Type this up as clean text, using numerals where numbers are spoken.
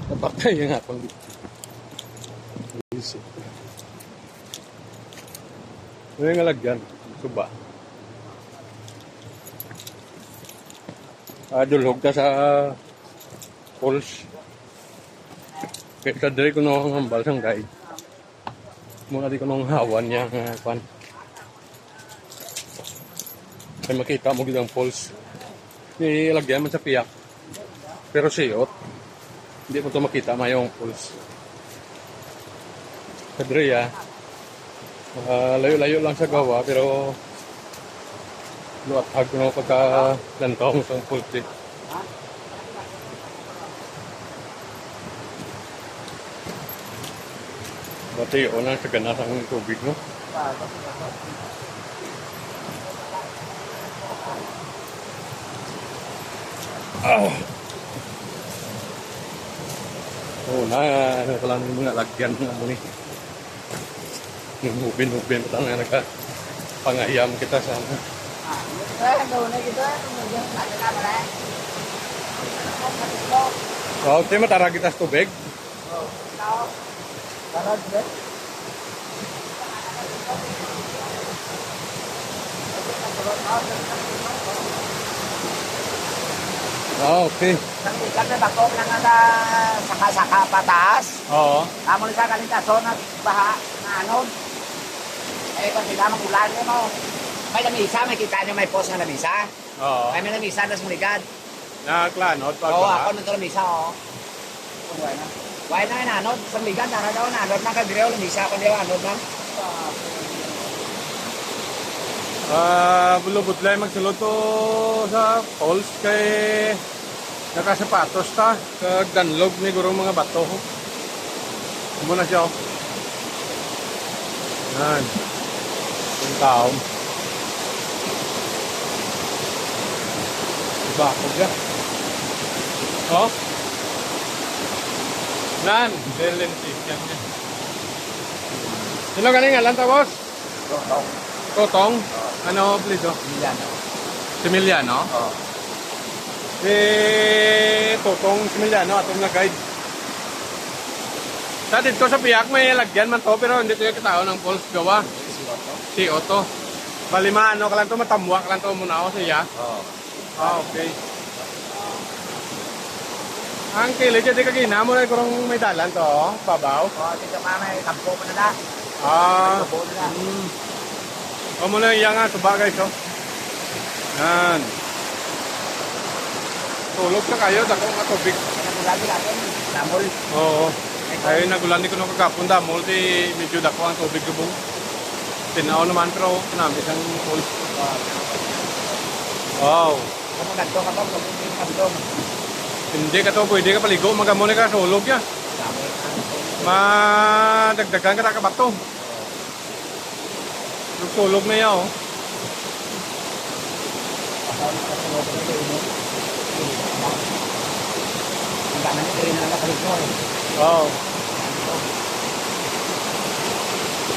Napatay nga akong isip. Ano yung alagyan? Suba. Dulhog ka sa pulse. Kaya sa diri ko nung hambal sang guide. Muna di ko nung hawan niya kwan. Kaya makita mo gitang pulse. Ilagyan man sa piyak. Pero siyot. Hindi mo ito makita mayong pulse. Sa diri layo-layo lang sa gawa pero luwat-hag no pagka lantong sa pulse. Bati o na sa ganas ang tubig, no? Ano ko lang yung mga lagyan ng ano ni. Yung hubin-hubin pa tayo nagka-pangayam kita sa ano. Tema tara kita sa tubig. Okay. Kami bakok lang nga saka-saka pataas. Oo. Amo sa kalitason at baha na ano. Eh kung sila magulan nyo mo. May lamisa, may kita nyo may post na lamisa. Oo. May lamisa na sumiligad. Nakaklanod pag Oo, ako nito lamisa o. Why na inanod? Sumiligad, nara daw nanod na kagrew lamisa. Kung di ba anod na. Bulubot lang magsulot to sa poles kay nakasapatos ta kag danlog ni gurong mga bato. Muna siya. Yan. Yung tao. Bakod siya. Oh. Nan, delentis yan. Sino galing ngalan ta, boss? Totong? Ano, please, oh? Emiliano. Si Emiliano? Oo. Totong si Emiliano, atong na-guide. Sa dito sa piyak, may lagyan man to, pero hindi ito yung katao ng pulse gawa. Si Otto. Balima, ano ka lang to, matamwak lang to muna ako siya. Oo. Okay. Ang kilig, hindi kagina mo na kurang may dalan to, babaw. Oo, dito ka may tampo mo na na. Tampo na na. O muna yung nga, tuba guys, oh. Yan. Tulog na kayo, dako nga tubig. Nagulagi natin, damol. Oo. Ay nagulani ko nung kagapon damol, di medyo dako ang tubig gubong. Tinaw naman, pero kinami isang pulse. Wow. Kung nagto ka ba, kung hindi ka ba, Hindi ka to, pwede ka paligo, magamuni ka sa ulog ya. Madagdagan ka na kabato. Tulog na yan, oh. Ang gana niya, rin na nakalig mo. Wow.